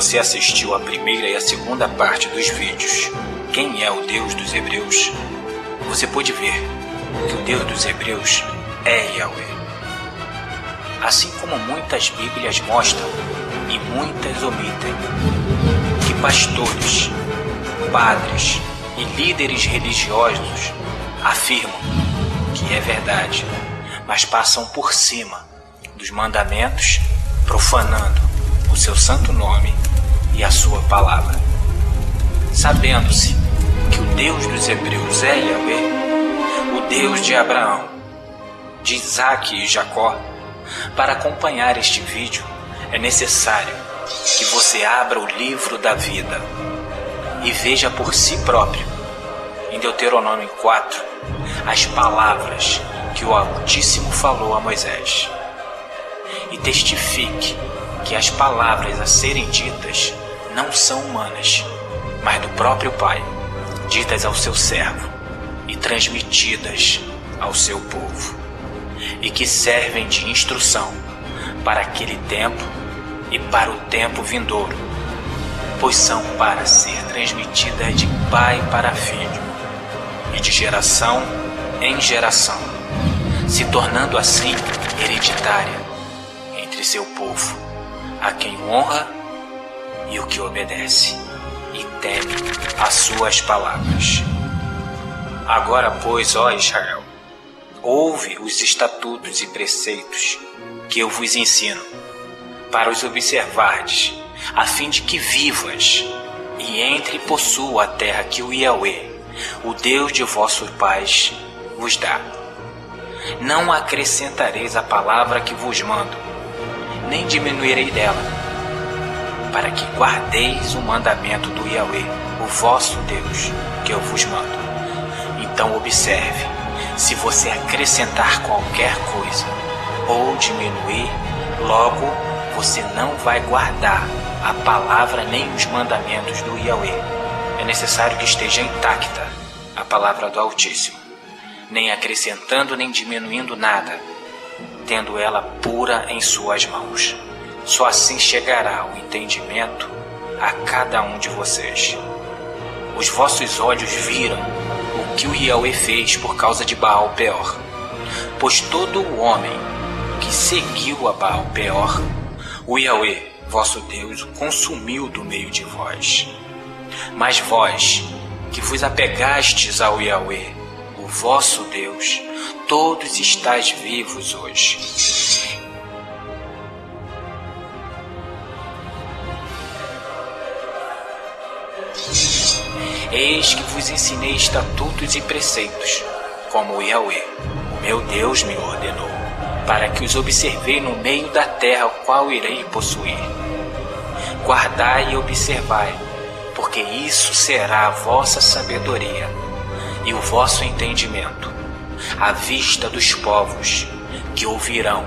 você assistiu a primeira e a segunda parte dos vídeos Quem é o Deus dos Hebreus, você pôde ver que o Deus dos Hebreus é Yahweh. Assim como muitas Bíblias mostram e muitas omitem, que pastores, padres e líderes religiosos afirmam que é verdade, mas passam por cima dos mandamentos, profanando o seu santo nome e a sua palavra. Sabendo-se que o Deus dos Hebreus é Yahweh, o Deus de Abraão, de Isaque e Jacó, para acompanhar este vídeo é necessário que você abra o livro da vida e veja por si próprio, em Deuteronômio 4, as palavras que o Altíssimo falou a Moisés. E testifique que as palavras a serem ditas não são humanas, mas do próprio Pai, ditas ao seu servo e transmitidas ao seu povo, e que servem de instrução para aquele tempo e para o tempo vindouro, pois são para ser transmitidas de pai para filho e de geração em geração, se tornando assim hereditária entre seu povo, a quem honra e o que obedece e teme as suas palavras. Agora, pois, ó Israel, ouve os estatutos e preceitos que eu vos ensino, para os observardes, a fim de que vivas e entre e possua a terra que o Yahweh, o Deus de vossos pais, vos dá. Não acrescentareis a palavra que vos mando, nem diminuirei dela, para que guardeis o mandamento do Yahweh, o vosso Deus, que eu vos mando. Então observe, se você acrescentar qualquer coisa ou diminuir, logo você não vai guardar a palavra nem os mandamentos do Yahweh. É necessário que esteja intacta a palavra do Altíssimo, nem acrescentando nem diminuindo nada, tendo ela pura em suas mãos. Só assim chegará o entendimento a cada um de vocês. Os vossos olhos viram o que o Yahweh fez por causa de Baal Peor, pois todo o homem que seguiu a Baal Peor, o Yahweh, vosso Deus, o consumiu do meio de vós. Mas vós, que vos apegastes ao Yahweh, o vosso Deus, todos estáis vivos hoje. Eis que vos ensinei estatutos e preceitos, como o Yahweh, o meu Deus, me ordenou, para que os observei no meio da terra, o qual irei possuir. Guardai e observai, porque isso será a vossa sabedoria e o vosso entendimento, à vista dos povos, que ouvirão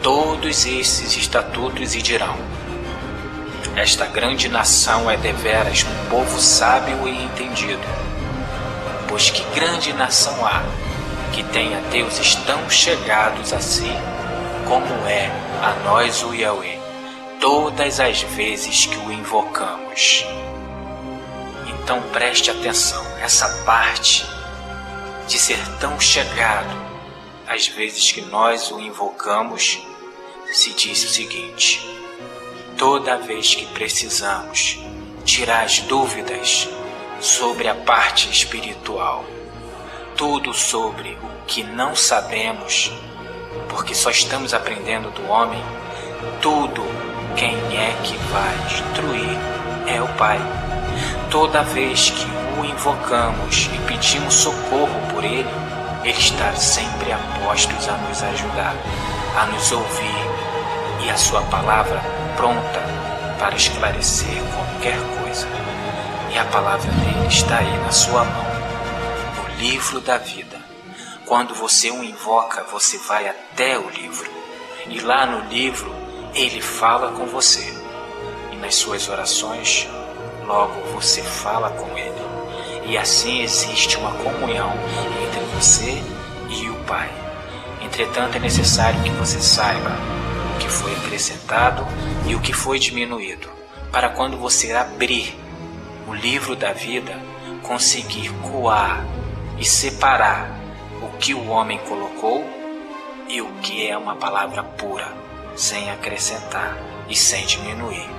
todos esses estatutos e dirão: esta grande nação é deveras um povo sábio e entendido. Pois que grande nação há que tenha deuses tão chegados a si, como é a nós o Yahweh, todas as vezes que o invocamos. Então preste atenção, essa parte de ser tão chegado, às vezes que nós o invocamos, se diz o seguinte: toda vez que precisamos tirar as dúvidas sobre a parte espiritual, tudo sobre o que não sabemos, porque só estamos aprendendo do homem, tudo quem é que vai instruir é o Pai. Toda vez que o invocamos e pedimos socorro por Ele, Ele está sempre a postos a nos ajudar, a nos ouvir, e a sua palavra pronta para esclarecer qualquer coisa. E a palavra dele está aí na sua mão, no livro da vida. Quando você o invoca, você vai até o livro, e lá no livro ele fala com você, e nas suas orações logo você fala com ele, e assim existe uma comunhão entre você e o Pai. Entretanto, é necessário que você saiba o que foi acrescentado e o que foi diminuído, para quando você abrir o livro da vida, conseguir coar e separar o que o homem colocou e o que é uma palavra pura, sem acrescentar e sem diminuir.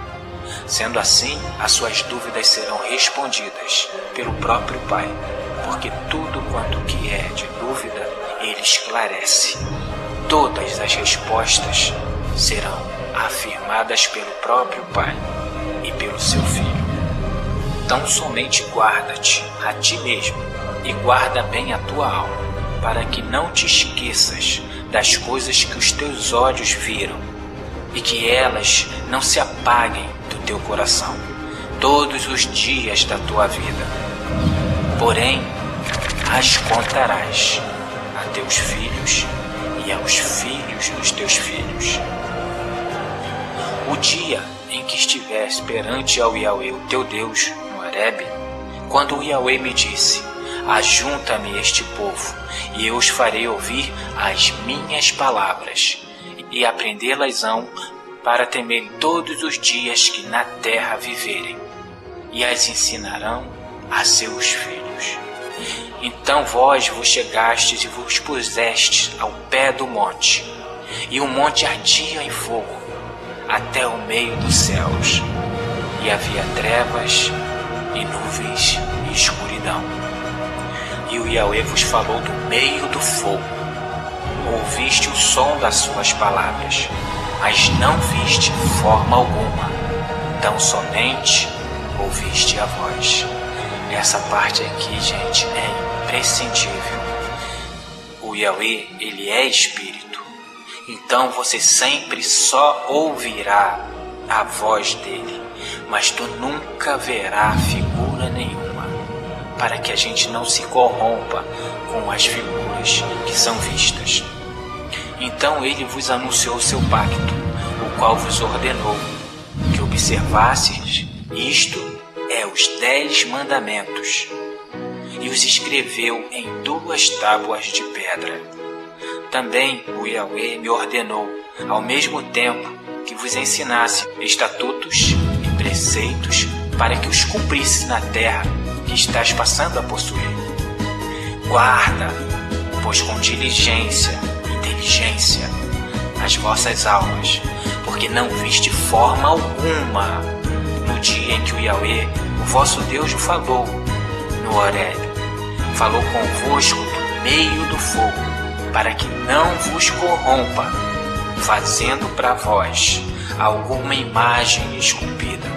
Sendo assim, as suas dúvidas serão respondidas pelo próprio Pai, porque tudo quanto que é de dúvida, Ele esclarece. Todas as respostas serão afirmadas pelo próprio Pai e pelo seu Filho. Então somente guarda-te a ti mesmo e guarda bem a tua alma, para que não te esqueças das coisas que os teus olhos viram e que elas não se apaguem do teu coração todos os dias da tua vida. Porém, as contarás a teus filhos e aos filhos dos teus filhos. O dia em que estiveres perante ao Yahweh, o teu Deus, no Horebe, quando o Yahweh me disse: ajunta-me este povo, e eu os farei ouvir as minhas palavras, e aprendê-las-ão para temerem todos os dias que na terra viverem, e as ensinarão a seus filhos. Então vós vos chegastes e vos pusestes ao pé do monte, e o monte ardia em fogo até o meio dos céus, e havia trevas e nuvens e escuridão. E o Yahweh vos falou do meio do fogo. Ouviste o som das suas palavras, mas não viste forma alguma, tão somente ouviste a voz. Essa parte aqui, gente, é imprescindível. O Yahweh, ele é Espírito, então você sempre só ouvirá a voz dele, mas tu nunca verá figura nenhuma, para que a gente não se corrompa com as figuras que são vistas. Então ele vos anunciou seu pacto, o qual vos ordenou que observasseis. Isto é os 10 mandamentos, e os escreveu em 2 tábuas de pedra. Também o Yahweh me ordenou, ao mesmo tempo, que vos ensinasse estatutos e preceitos para que os cumprisse na terra que estás passando a possuir. Guarda, pois com diligência, inteligência, as vossas almas, porque não viste forma alguma no dia em que o Yahweh, o vosso Deus, o falou no Horebe. Falou convosco do meio do fogo, para que não vos corrompa, fazendo para vós alguma imagem esculpida,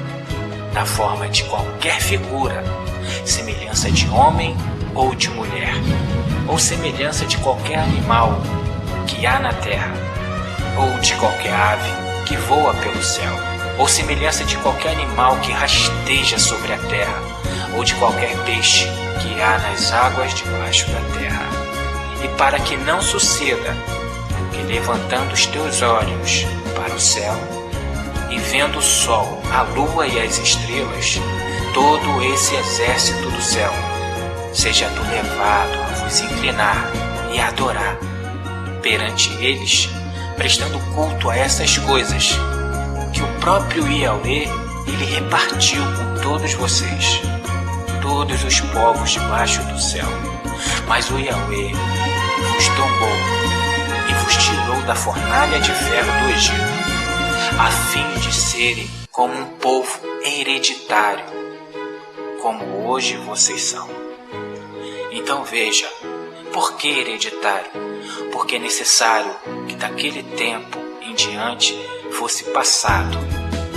na forma de qualquer figura, semelhança de homem ou de mulher, ou semelhança de qualquer animal que há na terra, ou de qualquer ave que voa pelo céu, ou semelhança de qualquer animal que rasteja sobre a terra, ou de qualquer peixe que há nas águas debaixo da terra. E para que não suceda que, levantando os teus olhos para o céu, e vendo o sol, a lua e as estrelas, todo esse exército do céu, seja tu levado a vos inclinar e a adorar perante eles, prestando culto a essas coisas que o próprio Yahweh, ele repartiu com todos vocês, todos os povos debaixo do céu. Mas o Yahweh vos tomou e vos tirou da fornalha de ferro do Egito, a fim de serem como um povo hereditário, como hoje vocês são. Então veja, por que hereditário? Porque é necessário que daquele tempo em diante fosse passado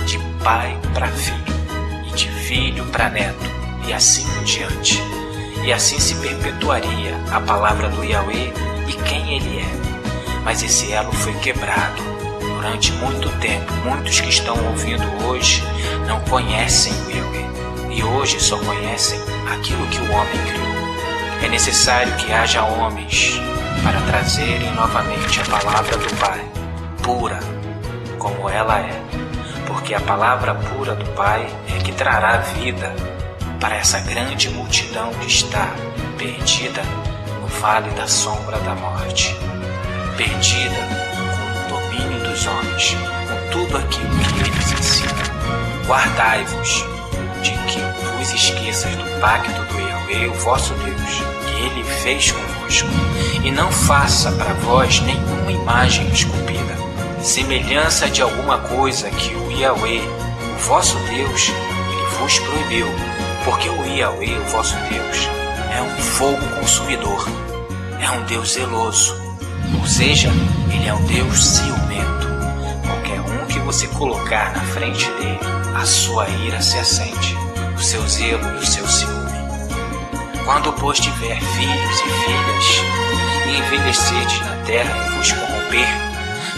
de pai para filho, e de filho para neto, e assim em diante. E assim se perpetuaria a palavra do Yahweh e quem ele é. Mas esse elo foi quebrado durante muito tempo. Muitos que estão ouvindo hoje não conhecem o Yahweh, e hoje só conhecem aquilo que o homem criou. É necessário que haja homens para trazerem novamente a palavra do Pai, pura como ela é, porque a palavra pura do Pai é que trará vida para essa grande multidão que está perdida no vale da sombra da morte, perdida com o domínio dos homens, com tudo aquilo que eles ensinam. guardai-vos de que vos esqueças do pacto do Yahweh, o vosso Deus, que ele fez convosco, e não faça para vós nenhuma imagem esculpida, semelhança de alguma coisa que o Yahweh, o vosso Deus, ele vos proibiu, porque o Yahweh, o vosso Deus, é um fogo consumidor, é um Deus zeloso, ou seja, ele é um Deus ciumento. Qualquer um que você colocar na frente dele, a sua ira se acende, o seu zelo e o seu ciúme. Quando, pois, tiver filhos e filhas, e envelhecerdes na terra e vos corromper,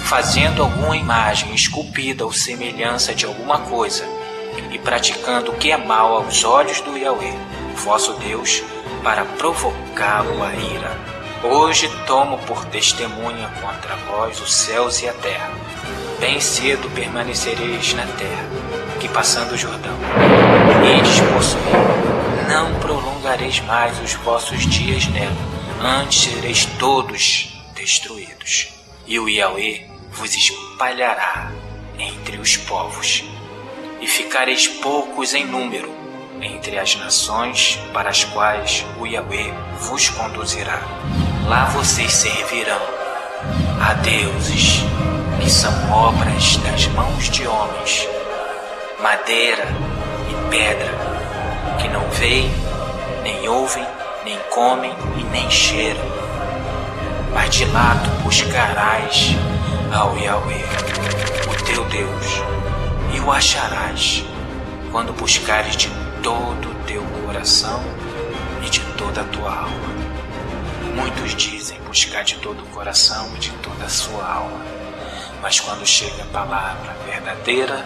fazendo alguma imagem esculpida ou semelhança de alguma coisa, e praticando o que é mal aos olhos do Yahweh, vosso Deus, para provocá-lo a ira, hoje tomo por testemunha contra vós os céus e a terra. Bem cedo permanecereis na terra, que passando o Jordão, eles possuem, não prolongareis mais os vossos dias nela, antes sereis todos destruídos. E o Yahweh vos espalhará entre os povos, e ficareis poucos em número entre as nações para as quais o Yahweh vos conduzirá. Lá vocês servirão a deuses que são obras das mãos de homens, madeira e pedra, que não veem, nem ouvem, nem comem e nem cheiram. Mas de lá tu buscarás ao Yahweh, o teu Deus, e o acharás, quando buscares de todo o teu coração e de toda a tua alma. Muitos dizem buscar de todo o coração e de toda a sua alma, mas quando chega a palavra verdadeira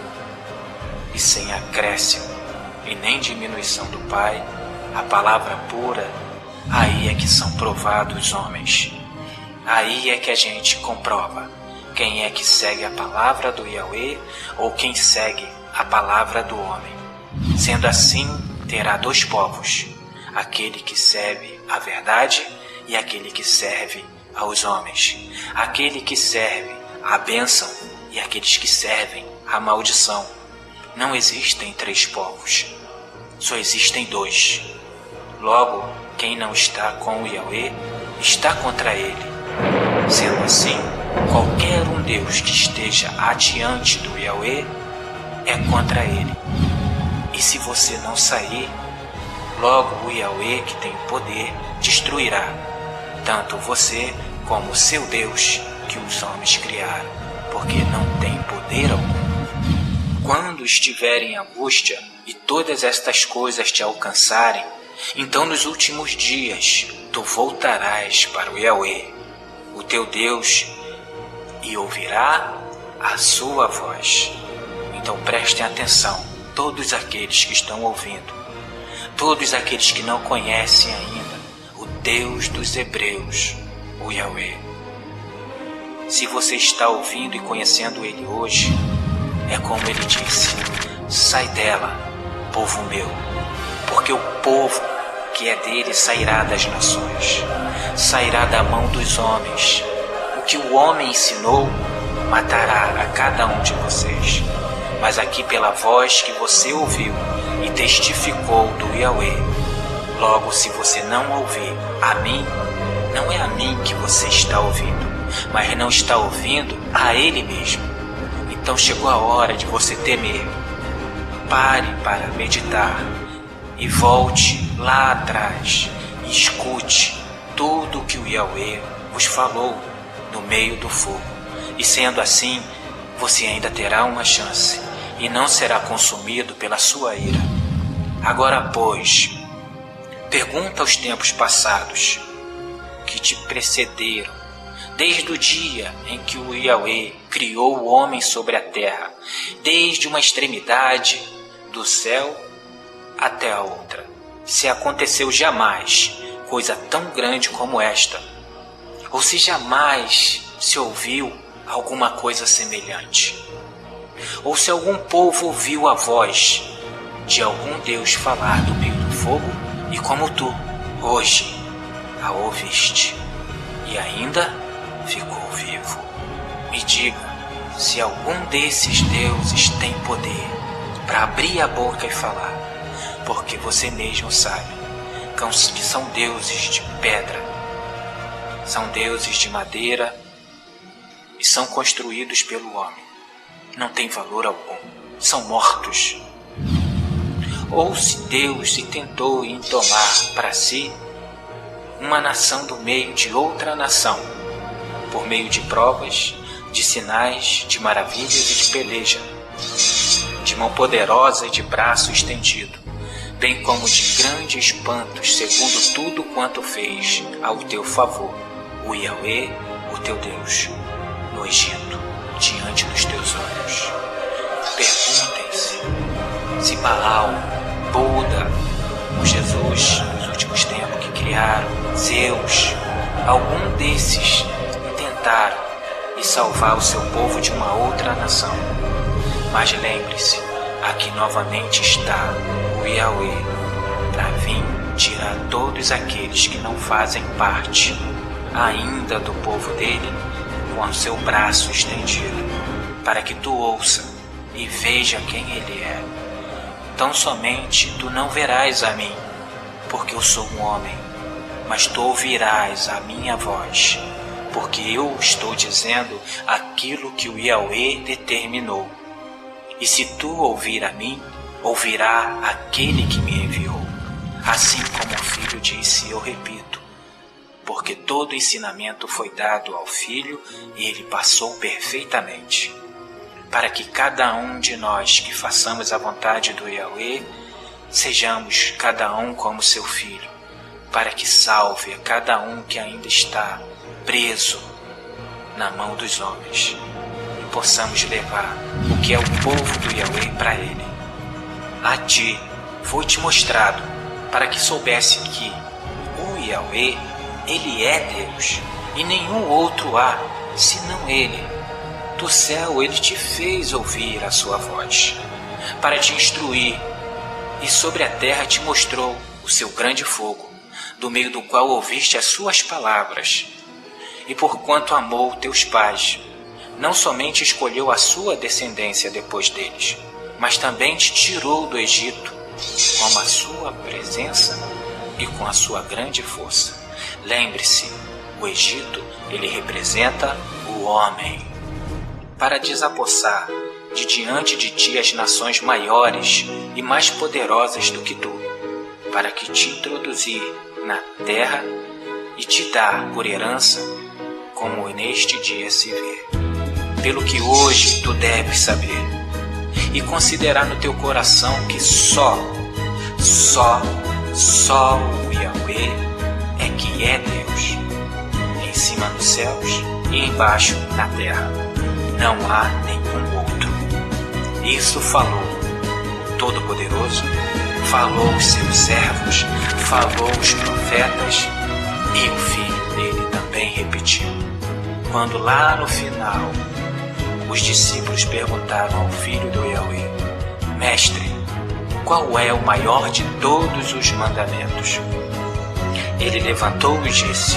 e sem acréscimo e nem diminuição do Pai, a palavra pura, aí é que são provados os homens. Aí é que a gente comprova quem é que segue a palavra do Yahweh ou quem segue a palavra do homem. Sendo assim, terá dois povos, aquele que serve a verdade e aquele que serve aos homens, aquele que serve a bênção e aqueles que servem a maldição. Não existem três povos, só existem dois. Logo, quem não está com o Yahweh está contra ele. Sendo assim, qualquer um Deus que esteja adiante do Yahweh é contra ele. E se você não sair, logo o Yahweh, que tem poder, destruirá tanto você como o seu Deus que os homens criaram, porque não tem poder algum. Quando estiver em angústia e todas estas coisas te alcançarem, então nos últimos dias tu voltarás para o Yahweh, o teu Deus, e ouvirá a sua voz. Então prestem atenção, todos aqueles que estão ouvindo, todos aqueles que não conhecem ainda o Deus dos Hebreus, o Yahweh. Se você está ouvindo e conhecendo Ele hoje, é como Ele disse: sai dela, povo meu, porque o povo que é dele sairá das nações, sairá da mão dos homens. O que o homem ensinou, matará a cada um de vocês. Mas aqui pela voz que você ouviu e testificou do Yahweh, logo se você não ouvir a mim, não é a mim que você está ouvindo, mas não está ouvindo a Ele mesmo. Então chegou a hora de você temer. Pare para meditar e volte lá atrás e escute tudo o que o Yahweh vos falou no meio do fogo. E sendo assim, você ainda terá uma chance e não será consumido pela sua ira. Agora, pois, pergunta aos tempos passados que te precederam, desde o dia em que o Yahweh criou o homem sobre a terra, desde uma extremidade do céu até a outra, se aconteceu jamais coisa tão grande como esta, ou se jamais se ouviu alguma coisa semelhante, ou se algum povo ouviu a voz de algum Deus falar do meio do fogo, e como tu, hoje, a ouviste, e ainda ficou vivo. Me diga se algum desses deuses tem poder para abrir a boca e falar, porque você mesmo sabe que são deuses de pedra, são deuses de madeira e são construídos pelo homem. Não tem valor algum, são mortos. Ou se Deus se tentou em tomar para si uma nação do meio de outra nação, por meio de provas, de sinais, de maravilhas e de peleja, de mão poderosa e de braço estendido, bem como de grandes espantos, segundo tudo quanto fez ao teu favor, o Yahweh, o teu Deus, no Egito, diante dos teus olhos. Perguntem-se se Baal, Buda, o Jesus dos últimos tempos que criaram, Zeus, algum desses intentaram e salvar o seu povo de uma outra nação. Mas lembre-se, aqui novamente está o Yahweh, para vir tirar todos aqueles que não fazem parte ainda do povo dele, com o seu braço estendido, para que tu ouça e veja quem ele é. Tão somente tu não verás a mim, porque eu sou um homem, mas tu ouvirás a minha voz, porque eu estou dizendo aquilo que o Yahweh determinou. E se tu ouvir a mim, ouvirá aquele que me enviou. Assim como o Filho disse, eu repito, porque todo ensinamento foi dado ao Filho e ele passou perfeitamente, para que cada um de nós que façamos a vontade do Yahweh, sejamos cada um como seu filho, para que salve a cada um que ainda está preso na mão dos homens, e possamos levar o que é o povo do Yahweh para ele. A ti foi-te mostrado, para que soubesse que o Yahweh, ele é Deus, e nenhum outro há, senão ele. Do céu ele te fez ouvir a sua voz, para te instruir, e sobre a terra te mostrou o seu grande fogo, do meio do qual ouviste as suas palavras. E porquanto amou teus pais, não somente escolheu a sua descendência depois deles, mas também te tirou do Egito, com a sua presença e com a sua grande força. Lembre-se, o Egito, ele representa o homem, para desapossar de diante de ti as nações maiores e mais poderosas do que tu, para que te introduzir na terra e te dar por herança, como neste dia se vê. Pelo que hoje tu deves saber e considerar no teu coração que só o Yahweh é que é Deus, em cima dos céus e embaixo na terra. Não há nenhum outro. Isso falou o Todo-Poderoso, falou os seus servos, falou os profetas, e o Filho dele também repetiu. Quando lá no final os discípulos perguntaram ao Filho do Yahweh, Mestre, qual é o maior de todos os mandamentos? Ele levantou e disse,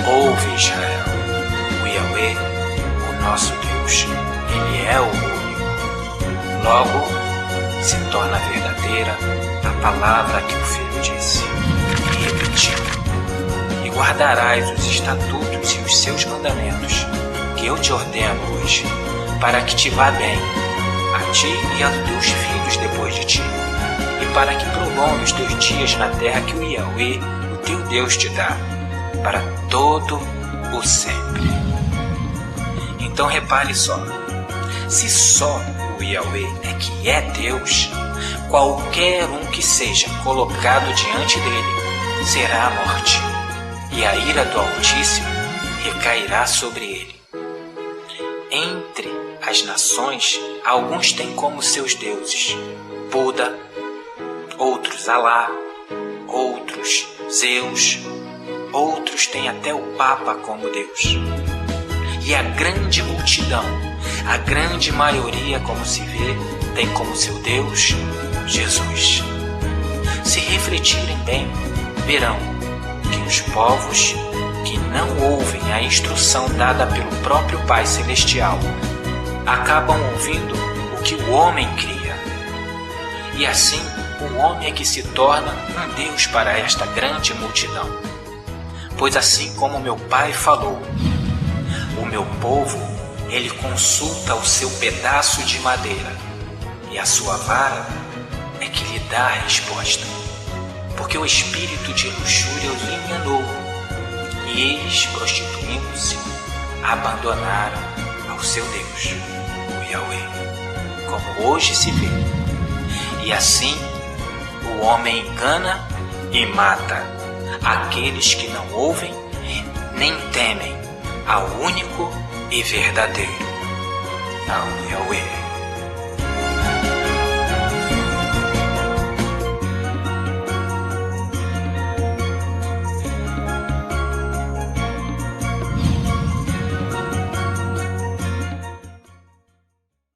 ouve Israel, o Yahweh, o nosso Deus, ele é o único. Logo se torna verdadeira a palavra que o Filho disse e repetiu. E guardarás os estatutos e os seus mandamentos que eu te ordeno hoje, para que te vá bem, a ti e aos teus filhos depois de ti, e para que prolongue os teus dias na terra que o Yahweh, o teu Deus, te dá, para todo o sempre. Então repare só, se só o Yahweh é que é Deus, qualquer um que seja colocado diante dele será a morte, e a ira do Altíssimo recairá sobre ele. Entre as nações, alguns têm como seus deuses Buda, outros Alá, outros Zeus, outros têm até o Papa como Deus. E a grande multidão, a grande maioria, como se vê, tem como seu Deus Jesus. Se refletirem bem, verão que os povos que não ouvem a instrução dada pelo próprio Pai Celestial acabam ouvindo o que o homem cria, E assim o homem é que se torna um Deus para esta grande multidão. Pois assim como meu pai falou, o meu povo, ele consulta o seu pedaço de madeira, e a sua vara é que lhe dá a resposta. Porque o espírito de luxúria os enganou, e eles, prostituindo-se, abandonaram ao seu Deus, o Yahweh, como hoje se vê. E assim o homem engana e mata aqueles que não ouvem nem temem ao único e verdadeiro, ao Yahweh.